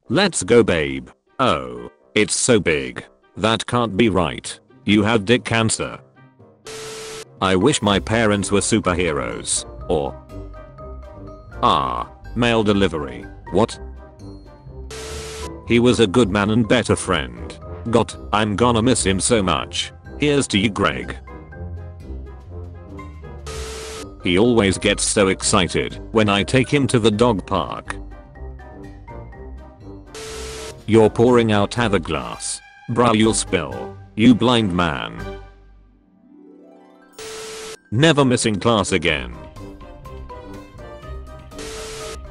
Let's go babe. Oh, it's so big. That can't be right. You have dick cancer. I wish my parents were superheroes. Or mail delivery. What? He was a good man and better friend. I'm gonna miss him so much. Here's to you, Greg. He always gets so excited when I take him to the dog park. You're pouring out the glass. Bruh, you'll spill. You blind man. Never missing class again.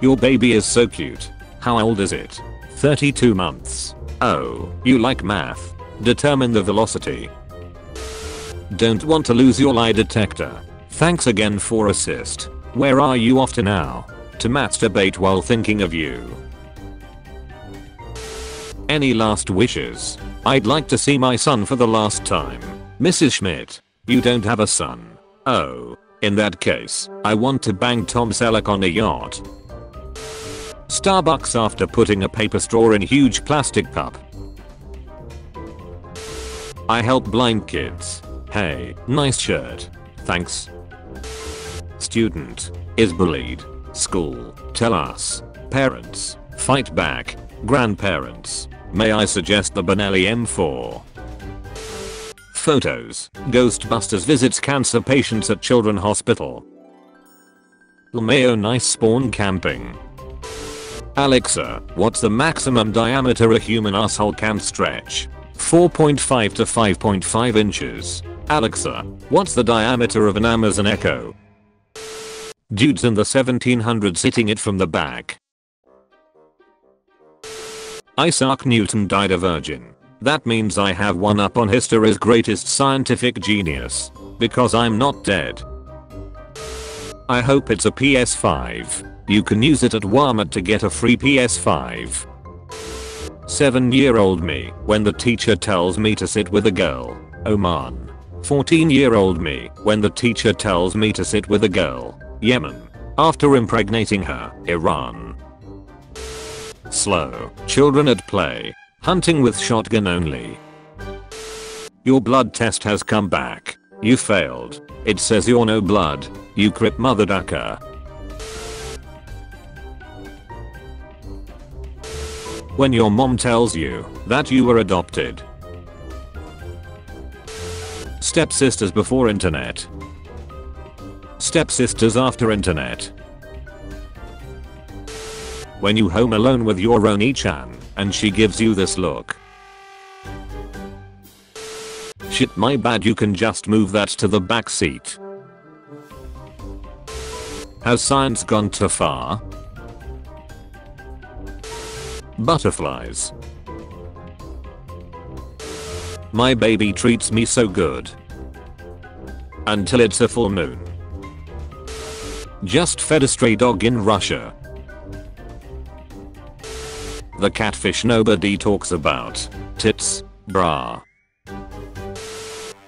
Your baby is so cute. How old is it? 32 months. Oh, you like math. Determine the velocity. Don't want to lose your lie detector. Thanks again for assist. Where are you off to now? To masturbate while thinking of you. Any last wishes? I'd like to see my son for the last time. Mrs. Schmidt, you don't have a son. Oh, in that case, I want to bang Tom Selleck on a yacht. Starbucks after putting a paper straw in huge plastic cup. I help blind kids. Hey, nice shirt. Thanks. Student is bullied. School, tell us. Parents, fight back. Grandparents, may I suggest the Memellion M4? Photos, Ghostbusters visits cancer patients at Children's Hospital. Mayo nice spawn camping. Alexa, what's the maximum diameter a human asshole can stretch? 4.5 to 5.5 inches. Alexa, what's the diameter of an Amazon Echo? Dudes in the 1700s hitting it from the back. Isaac Newton died a virgin. That means I have one up on history's greatest scientific genius. Because I'm not dead. I hope it's a PS5. You can use it at Walmart to get a free PS5. 7-year-old me when the teacher tells me to sit with a girl. Oman. 14-year-old me when the teacher tells me to sit with a girl. Yemen. After impregnating her. Iran. Slow. Children at play. Hunting with shotgun only. Your blood test has come back. You failed. It says you're no blood. You crip mother ducker. When your mom tells you that you were adopted. Stepsisters before internet. Stepsisters after internet. When you home alone with your Oni-chan and she gives you this look. Shit, my bad, you can just move that to the back seat. Has science gone too far? Butterflies. My baby treats me so good. Until it's a full moon. Just fed a stray dog in Russia. The catfish nobody talks about. Tits, bra.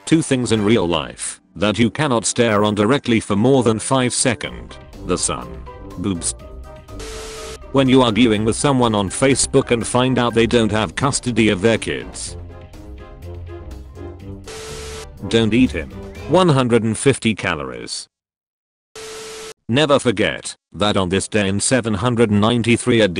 Two things in real life that you cannot stare on directly for more than 5 seconds. The sun. Boobs. When you are arguing with someone on Facebook and find out they don't have custody of their kids. Don't eat him. 150 calories. Never forget that on this day in 793 AD,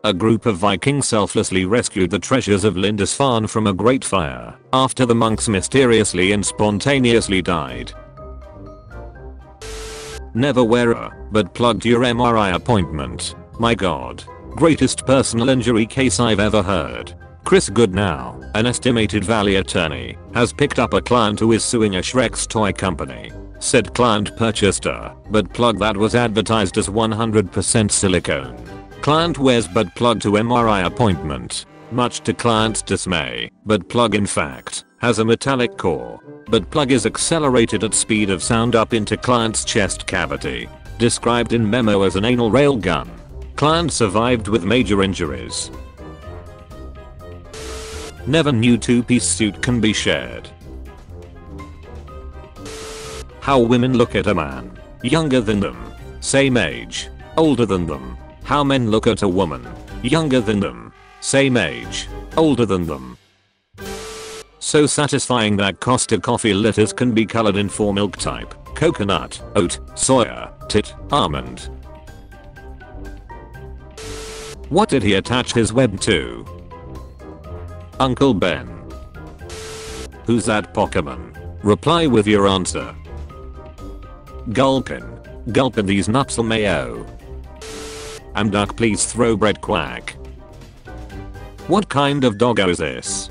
a group of Vikings selflessly rescued the treasures of Lindisfarne from a great fire after the monks mysteriously and spontaneously died. Never wear a but plugged your MRI appointment. My god. Greatest personal injury case I've ever heard. Chris Goodnow, an estimated Valley attorney, has picked up a client who is suing a Shrek's toy company. Said client purchased a butt plug that was advertised as 100% silicone. Client wears butt plug to MRI appointment. Much to client's dismay, butt plug in fact has a metallic core. Butt plug is accelerated at speed of sound up into client's chest cavity. Described in memo as an anal rail gun. Client survived with major injuries. Never knew two-piece suit can be shared. How women look at a man. Younger than them. Same age. Older than them. How men look at a woman. Younger than them. Same age. Older than them. So satisfying that Costa coffee litters can be colored in 4 milk type: coconut, oat, soya, tit, almond. What did he attach his web to? Uncle Ben. Who's that Pokemon? Reply with your answer. Gulpin. Gulpin these nuts or mayo. I'm duck, please throw bread, quack. What kind of doggo is this?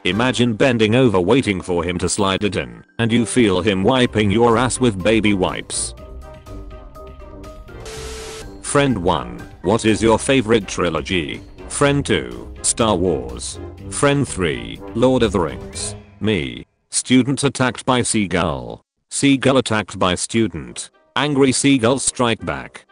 Imagine bending over waiting for him to slide it in, and you feel him wiping your ass with baby wipes. Friend 1. What is your favorite trilogy? Friend 2. Star Wars. Friend 3. Lord of the Rings. Me. Student attacked by seagull. Seagull attacked by student. Angry seagulls strike back.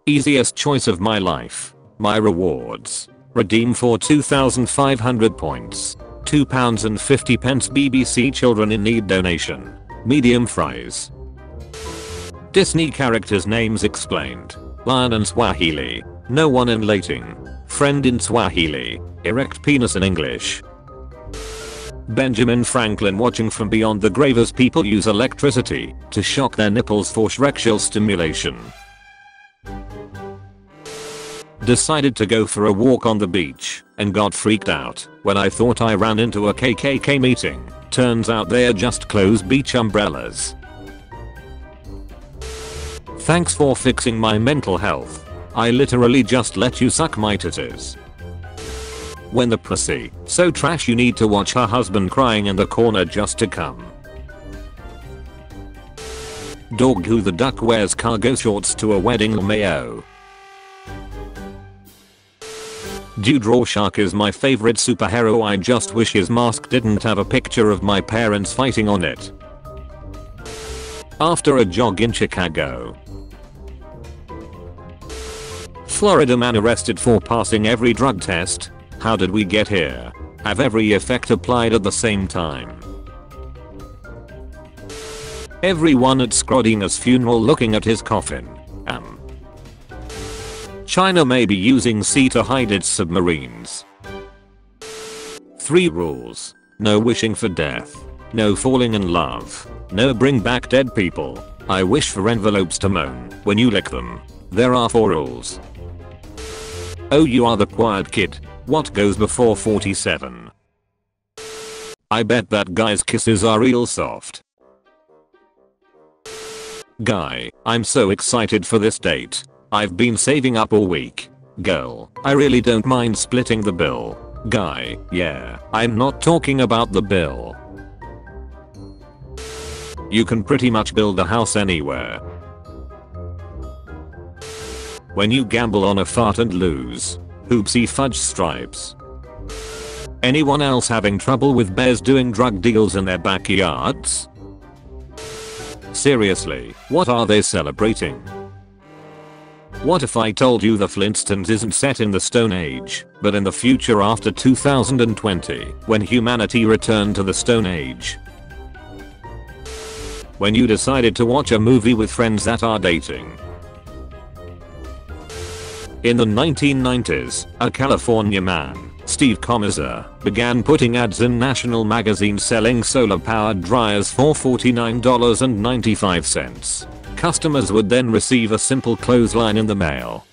Easiest choice of my life. My rewards. Redeem for 2,500 points. £2.50 BBC Children in Need donation. Medium fries. Disney characters names explained. Lion in Swahili. No one in Latin. Friend in Swahili. Erect penis in English. Benjamin Franklin watching from beyond the grave as people use electricity to shock their nipples for sexual stimulation. Decided to go for a walk on the beach and got freaked out when I thought I ran into a KKK meeting. Turns out they're just closed beach umbrellas. Thanks for fixing my mental health. I literally just let you suck my titties. When the pussy so trash you need to watch her husband crying in the corner just to come. Dog who the duck wears cargo shorts to a wedding mayo. Dude Rorschach is my favorite superhero. I just wish his mask didn't have a picture of my parents fighting on it. After a jog in Chicago. Florida man arrested for passing every drug test. How did we get here? Have every effect applied at the same time. Everyone at Scrodinger's funeral looking at his coffin. China may be using sea to hide its submarines. 3 rules. No wishing for death. No falling in love. No bring back dead people. I wish for envelopes to moan when you lick them. There are 4 rules. Oh, you are the quiet kid. What goes before 47? I bet that guy's kisses are real soft. Guy, I'm so excited for this date. I've been saving up all week. Girl, I really don't mind splitting the bill. Guy, yeah, I'm not talking about the bill. You can pretty much build a house anywhere. When you gamble on a fart and lose. Hoopsie fudge stripes. Anyone else having trouble with bears doing drug deals in their backyards? Seriously, what are they celebrating? What if I told you the Flintstones isn't set in the Stone Age, but in the future after 2020, when humanity returned to the Stone Age? When you decided to watch a movie with friends that are dating. In the 1990s, a California man, Steve Comizer, began putting ads in national magazines selling solar-powered dryers for $49.95. Customers would then receive a simple clothesline in the mail.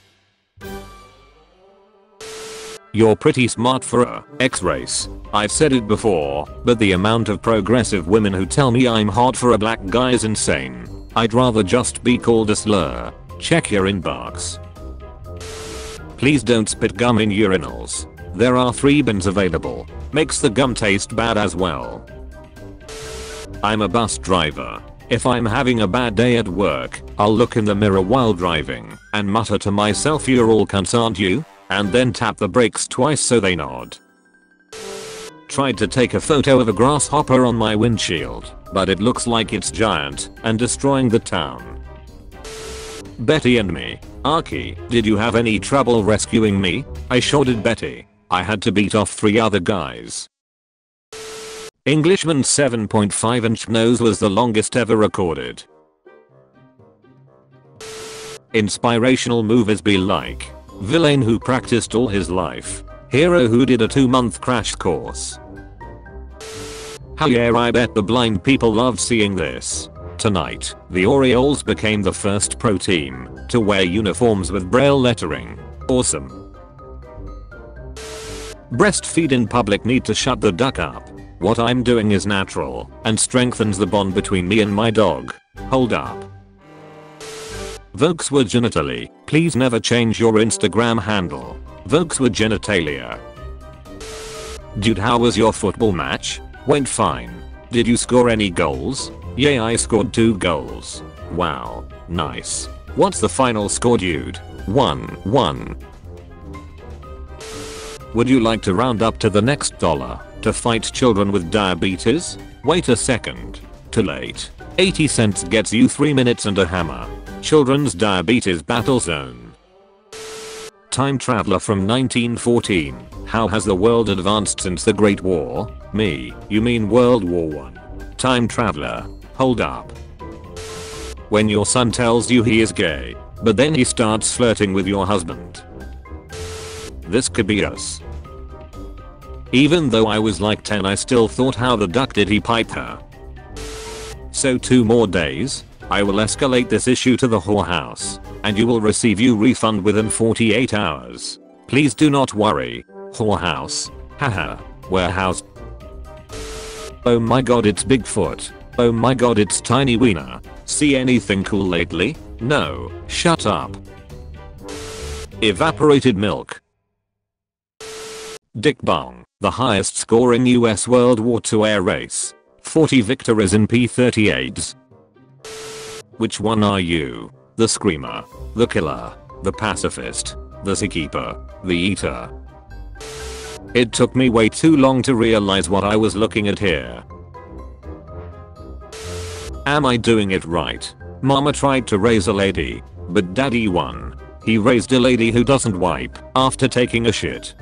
You're pretty smart for a X-race. I've said it before, but the amount of progressive women who tell me I'm hot for a black guy is insane. I'd rather just be called a slur. Check your inbox. Please don't spit gum in urinals. There are 3 bins available. Makes the gum taste bad as well. I'm a bus driver. If I'm having a bad day at work, I'll look in the mirror while driving and mutter to myself, "You're all cunts, aren't you?" and then tap the brakes twice so they nod. Tried to take a photo of a grasshopper on my windshield, but it looks like it's giant and destroying the town. Betty and me. Arky, did you have any trouble rescuing me? I sure did, Betty. I had to beat off 3 other guys. Englishman's 7.5-inch nose was the longest ever recorded. Inspirational movies be like. Villain who practiced all his life. Hero who did a 2-month crash course. Hell yeah, I bet the blind people loved seeing this. Tonight, the Orioles became the first pro team to wear uniforms with braille lettering. Awesome. Breastfeed in public, need to shut the duck up. What I'm doing is natural and strengthens the bond between me and my dog. Hold up. Volkswagenitalia, please never change your Instagram handle. Volkswagenitalia. Dude, how was your football match? Went fine. Did you score any goals? Yeah, I scored 2 goals. Wow, nice. What's the final score, dude? 1-1. Would you like to round up to the next dollar to fight children with diabetes? Wait a second. Too late. 80 cents gets you 3 minutes and a hammer. Children's Diabetes Battle Zone. Time traveler from 1914. How has the world advanced since the Great War? Me, you mean World War I. Time traveler. Hold up. When your son tells you he is gay, but then he starts flirting with your husband. This could be us. Even though I was like 10, I still thought, how the duck did he pipe her? So 2 more days, I will escalate this issue to the whorehouse, and you will receive your refund within 48 hours. Please do not worry. Whorehouse. Haha. Warehouse. Oh my god, it's Bigfoot. Oh my god, it's Tiny Wiener. See anything cool lately? No. Shut up. Evaporated milk. Dick Bong, the highest scoring US World War II air race. 40 victories in P-38s. Which one are you? The screamer, the killer, the pacifist, the seakeeper, the eater? It took me way too long to realize what I was looking at here. Am I doing it right? Mama tried to raise a lady, but daddy won. He raised a lady who doesn't wipe after taking a shit.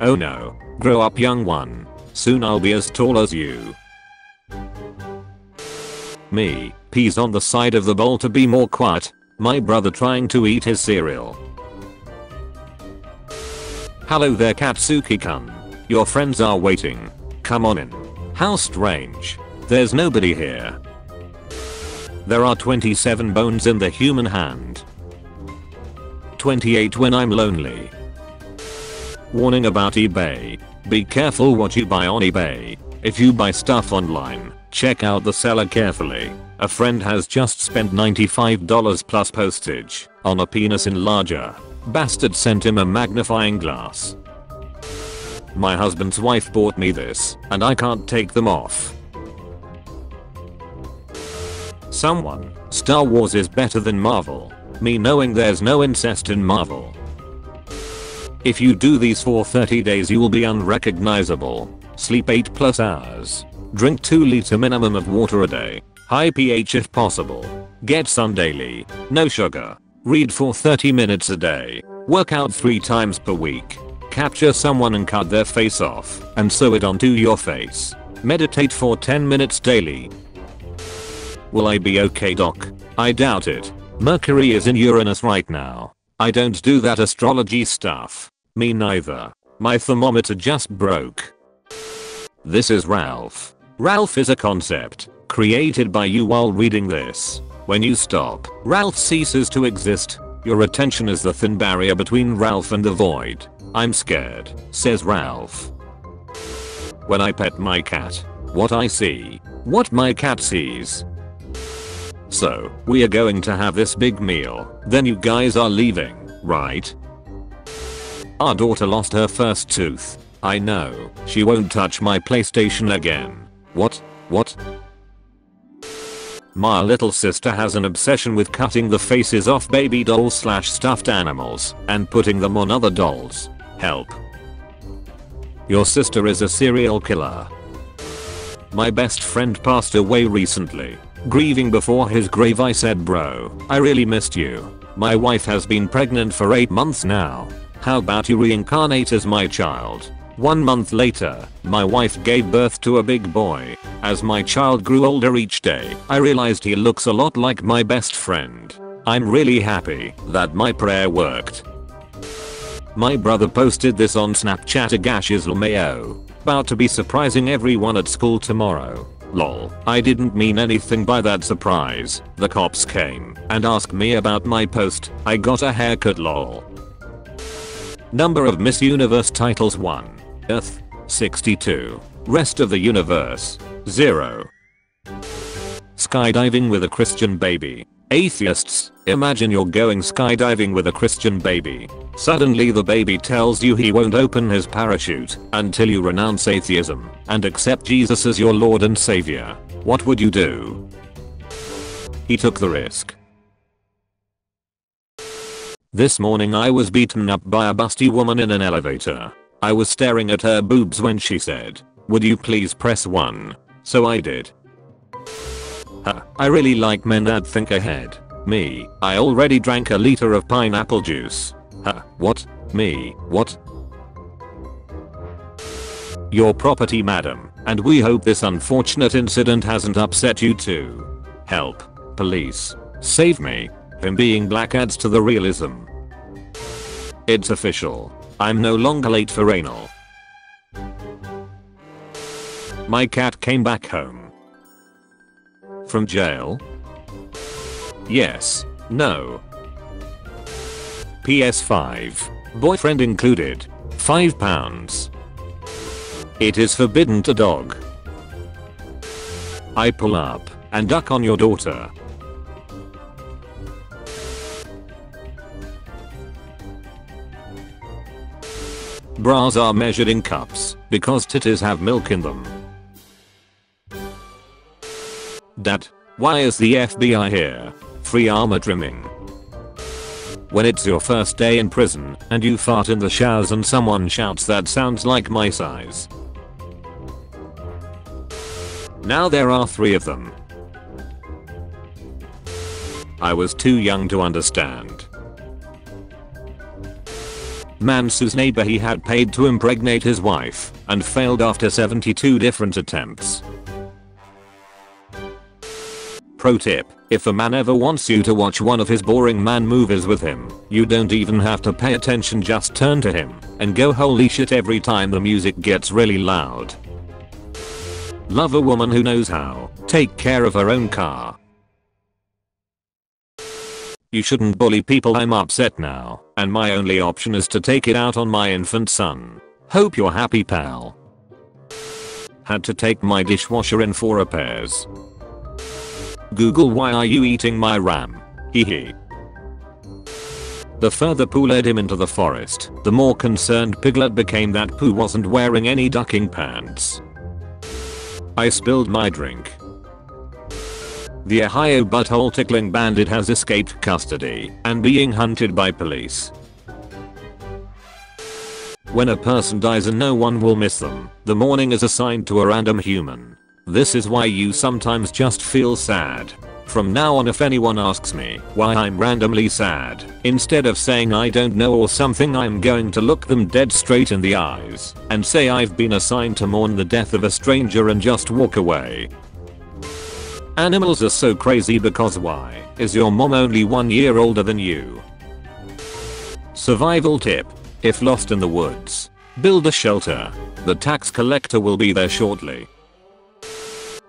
Oh no, grow up, young one. Soon I'll be as tall as you. Me, peas on the side of the bowl to be more quiet. My brother trying to eat his cereal. Hello there, Katsuki-kun. Your friends are waiting. Come on in. How strange. There's nobody here. There are 27 bones in the human hand. 28 when I'm lonely. Warning about eBay. Be careful what you buy on eBay. If you buy stuff online, check out the seller carefully. A friend has just spent $95 plus postage on a penis enlarger. Bastard sent him a magnifying glass. My husband's wife bought me this, and I can't take them off. Someone, Star Wars is better than Marvel. Me knowing there's no incest in Marvel. If you do these for 30 days you will be unrecognizable. Sleep 8+ hours. Drink 2 liter minimum of water a day. High pH if possible. Get sun daily. No sugar. Read for 30 minutes a day. Work out 3 times per week. Capture someone and cut their face off and sew it onto your face. Meditate for 10 minutes daily. Will I be okay, doc? I doubt it. Mercury is in Uranus right now. I don't do that astrology stuff. Me neither. My thermometer just broke. This is Ralph. Ralph is a concept created by you while reading this. When you stop, Ralph ceases to exist. Your attention is the thin barrier between Ralph and the void. I'm scared, says Ralph. When I pet my cat, what I see, what my cat sees. So, we are going to have this big meal, then you guys are leaving, right? Our daughter lost her first tooth. I know, she won't touch my PlayStation again. What? My little sister has an obsession with cutting the faces off baby dolls / stuffed animals and putting them on other dolls. Help. Your sister is a serial killer. My best friend passed away recently. Grieving before his grave, I said, bro, I really missed you. My wife has been pregnant for 8 months now. How about you reincarnate as my child? 1 month later, my wife gave birth to a big boy. As my child grew older each day, I realized he looks a lot like my best friend. I'm really happy that my prayer worked. My brother posted this on Snapchat. Agashes LMAO. About to be surprising everyone at school tomorrow. Lol. I didn't mean anything by that surprise. The cops came and asked me about my post. I got a haircut. Lol. Number of Miss Universe titles: 1. Earth 62. Rest of the universe 0. Skydiving with a Christian baby. Atheists, imagine you're going skydiving with a Christian baby. Suddenly the baby tells you he won't open his parachute until you renounce atheism and accept Jesus as your Lord and Savior. What would you do? He took the risk. This morning I was beaten up by a busty woman in an elevator. I was staring at her boobs when she said, "Would you please press 1?" So I did. I really like men that think ahead. Me, I already drank a liter of pineapple juice. What? Me, what? Your property, madam, and we hope this unfortunate incident hasn't upset you too. Help. Police. Save me. Him being black adds to the realism. It's official. I'm no longer late for anal. My cat came back home. From jail? Yes. No. PS5. Boyfriend included. £5. It is forbidden to dog. I pull up and duck on your daughter. Bras are measured in cups because titties have milk in them. Dad, why is the FBI here? Free armor trimming. When it's your first day in prison and you fart in the showers and someone shouts, "That sounds like my size." Now there are 3 of them. I was too young to understand. Man's whose neighbor he had paid to impregnate his wife and failed after 72 different attempts. Pro tip: if a man ever wants you to watch one of his boring man movies with him, you don't even have to pay attention, just turn to him and go holy shit every time the music gets really loud. Love a woman who knows how to take care of her own car. You shouldn't bully people. I'm upset now, and my only option is to take it out on my infant son. Hope you're happy, pal. Had to take my dishwasher in for repairs. Google, why are you eating my ram? Hehe. The further Pooh led him into the forest, the more concerned Piglet became that Pooh wasn't wearing any ducking pants. I spilled my drink. The Ohio butthole tickling bandit has escaped custody and being hunted by police. When a person dies and no one will miss them, the mourning is assigned to a random human. This is why you sometimes just feel sad. From now on, if anyone asks me why I'm randomly sad, instead of saying I don't know or something, I'm going to look them dead straight in the eyes and say I've been assigned to mourn the death of a stranger and just walk away. Animals are so crazy because why is your mom only 1 year older than you? Survival tip: if lost in the woods, build a shelter. The tax collector will be there shortly.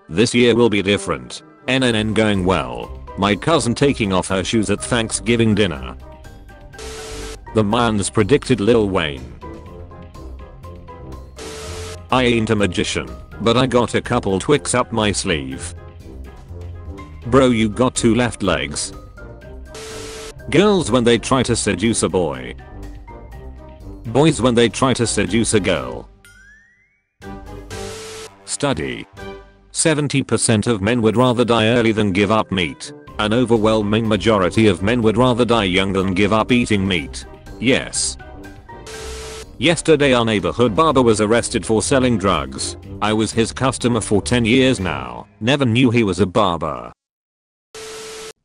This year will be different. NNN going well. My cousin taking off her shoes at Thanksgiving dinner. The Mayans predicted Lil Wayne. I ain't a magician, but I got a couple tricks up my sleeve. Bro, you got 2 left legs. Girls when they try to seduce a boy. Boys when they try to seduce a girl. Study: 70% of men would rather die early than give up meat. An overwhelming majority of men would rather die young than give up eating meat. Yes. Yesterday our neighborhood barber was arrested for selling drugs. I was his customer for 10 years now. Never knew he was a barber.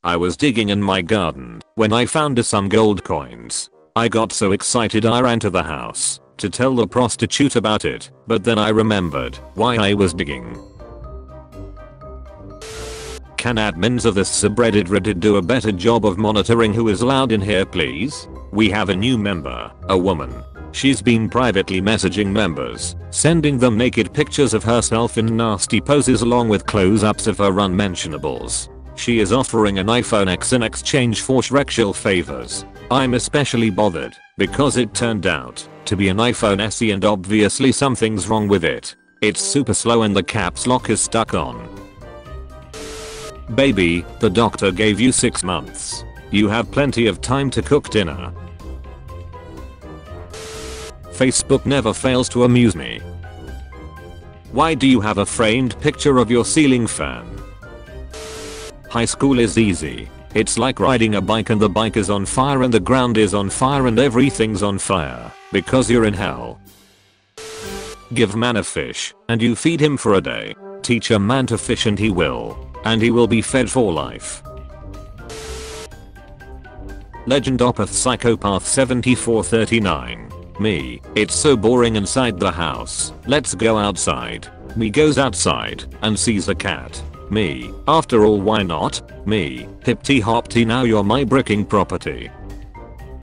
I was digging in my garden when I found some gold coins. I got so excited I ran to the house to tell the prostitute about it, but then I remembered why I was digging. Can admins of this subreddit Reddit do a better job of monitoring who is allowed in here please? We have a new member, a woman. She's been privately messaging members, sending them naked pictures of herself in nasty poses along with close-ups of her unmentionables. She is offering an iPhone X in exchange for Shrexual favors. I'm especially bothered because it turned out to be an iPhone SE and obviously something's wrong with it. It's super slow and the caps lock is stuck on. Baby, the doctor gave you 6 months. You have plenty of time to cook dinner. Facebook never fails to amuse me. Why do you have a framed picture of your ceiling fan? High school is easy. It's like riding a bike and the bike is on fire and the ground is on fire and everything's on fire because you're in hell. Give man a fish and you feed him for a day. Teach a man to fish and he will be fed for life. Legendopeth Psychopath 7439. Me, it's so boring inside the house. Let's go outside. Me goes outside and sees a cat. Me, after all why not? Me, hipty hopty now you're my bricking property.